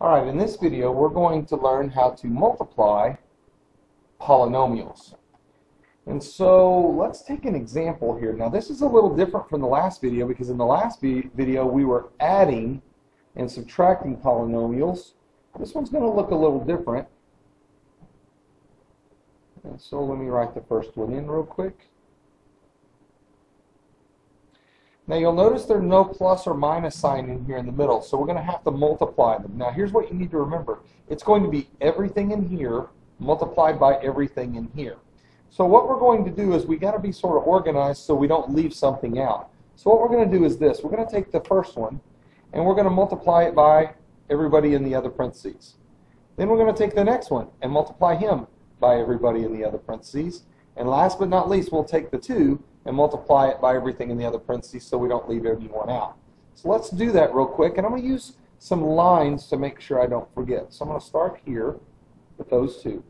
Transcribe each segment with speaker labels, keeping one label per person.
Speaker 1: Alright, in this video we're going to learn how to multiply polynomials. And so let's take an example here. Now this is a little different from the last video because in the last video we were adding and subtracting polynomials. This one's going to look a little different. And so let me write the first one in real quick. Now you'll notice there's no plus or minus sign in here in the middle, so we're going to have to multiply them. Now here's what you need to remember. It's going to be everything in here multiplied by everything in here. So what we're going to do is we got to be sort of organized so we don't leave something out. So what we're going to do is this. We're going to take the first one and we're going to multiply it by everybody in the other parentheses. Then we're going to take the next one and multiply him by everybody in the other parentheses. And last but not least, we'll take the 2 and multiply it by everything in the other parentheses so we don't leave anyone out. So let's do that real quick, and I'm going to use some lines to make sure I don't forget. So I'm going to start here with those two.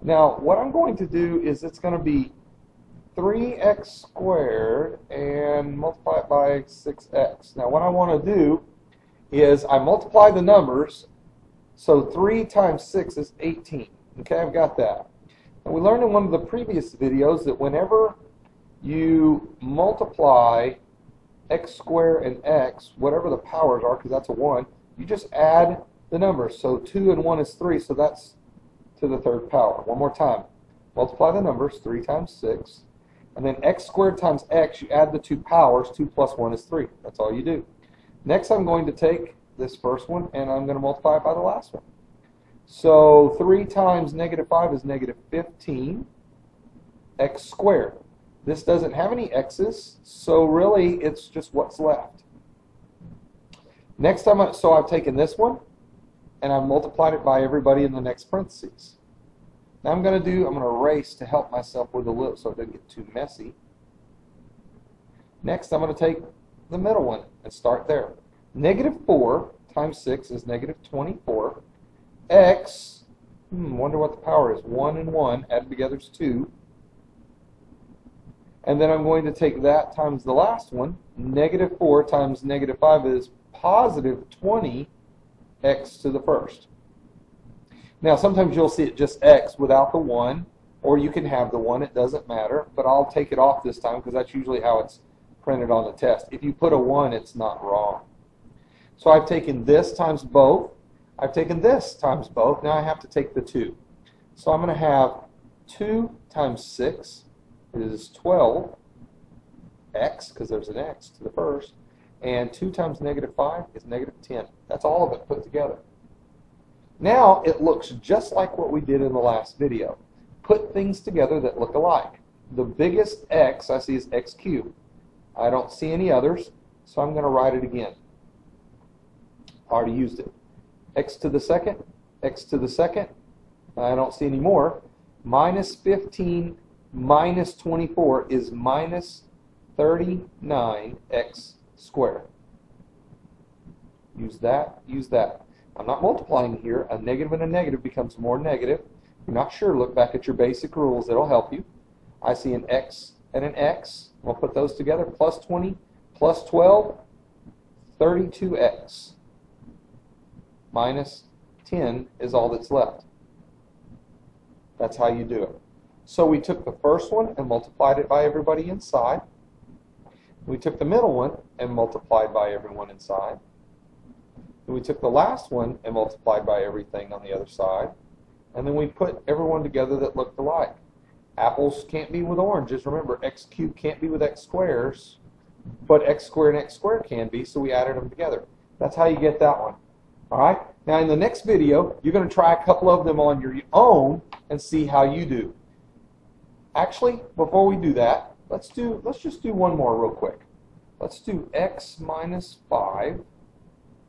Speaker 1: Now what I'm going to do is it's going to be 3x squared and multiply it by 6x. Now what I want to do is I multiply the numbers, so 3 times 6 is 18. Okay, I've got that. And we learned in one of the previous videos that whenever you multiply x squared and x, whatever the powers are, because that's a 1, you just add the numbers. So 2 and 1 is 3, so that's to the third power. One more time. Multiply the numbers, 3 times 6. And then x squared times x, you add the 2 powers. 2 plus 1 is 3. That's all you do. Next I'm going to take this first one and I'm going to multiply it by the last one. So 3 times negative 5 is negative 15 x squared. This doesn't have any x's, so really it's just what's left. Next time, so I've taken this one and I've multiplied it by everybody in the next parentheses. Now I'm going to erase to help myself with the lip so it doesn't get too messy. Next I'm going to take the middle one and start there. Negative 4 times 6 is negative 24. X, wonder what the power is. 1 and 1 added together is 2. And then I'm going to take that times the last one. Negative 4 times negative 5 is positive 20 x to the first. Now sometimes you'll see it just x without the 1, or you can have the 1, it doesn't matter, but I'll take it off this time because that's usually how it's printed on the test. If you put a 1, it's not wrong. So I've taken this times both. I've taken this times both. Now I have to take the 2. So I'm going to have 2 times 6 is 12 x, because there's an x to the first, and 2 times negative 5 is negative 10. That's all of it put together. Now it looks just like what we did in the last video. Put things together that look alike. The biggest x I see is x cubed. I don't see any others, so I'm going to write it again. I already used it. X to the second, x to the second, I don't see any more. Minus 15 minus 24 is minus 39x squared. Use that, use that. I'm not multiplying here. A negative and a negative becomes more negative. If you're not sure, look back at your basic rules. It'll help you. I see an x and an x. We'll put those together. Plus 20 plus 12, 32x. Minus 10 is all that's left. That's how you do it. So we took the first one and multiplied it by everybody inside. We took the middle one and multiplied by everyone inside. And we took the last one and multiplied by everything on the other side. And then we put everyone together that looked alike. Apples can't be with oranges. Remember, x cubed can't be with x squares, but x squared and x squared can be, so we added them together. That's how you get that one. All right? Now in the next video, you're going to try a couple of them on your own and see how you do. Actually, before we do that, let's just do one more real quick. Let's do x minus 5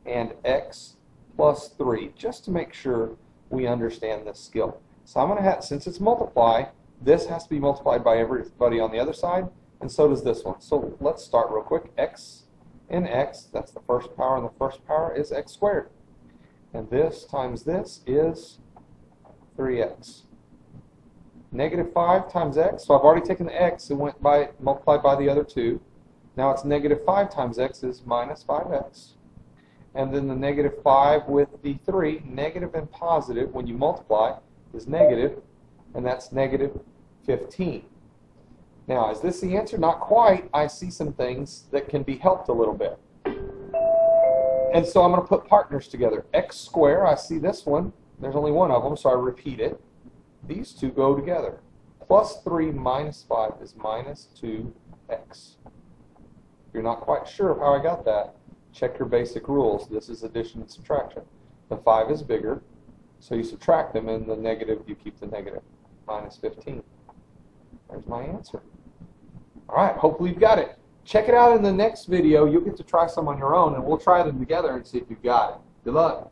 Speaker 1: and x plus 3, just to make sure we understand this skill. So I'm going to have, since it's multiply, this has to be multiplied by everybody on the other side, and so does this one. So let's start real quick. X and x, that's the first power, and the first power is x squared. And this times this is 3x. Negative 5 times x, so I've already taken the x and went by multiplied by the other 2. Now it's negative 5 times x is minus 5x. and then the negative 5 with the 3. Negative and positive, when you multiply, is negative, and that's negative 15. Now, is this the answer? Not quite. I see some things that can be helped a little bit. And so I'm going to put partners together. X squared, I see this one. There's only one of them, so I repeat it. These two go together. Plus 3 minus 5 is minus 2x. If you're not quite sure of how I got that, check your basic rules. This is addition and subtraction. The 5 is bigger, so you subtract them, and the negative, you keep the negative. Minus 15. There's my answer. All right, hopefully you've got it. Check it out in the next video. You'll get to try some on your own, and we'll try them together and see if you've got it. Good luck.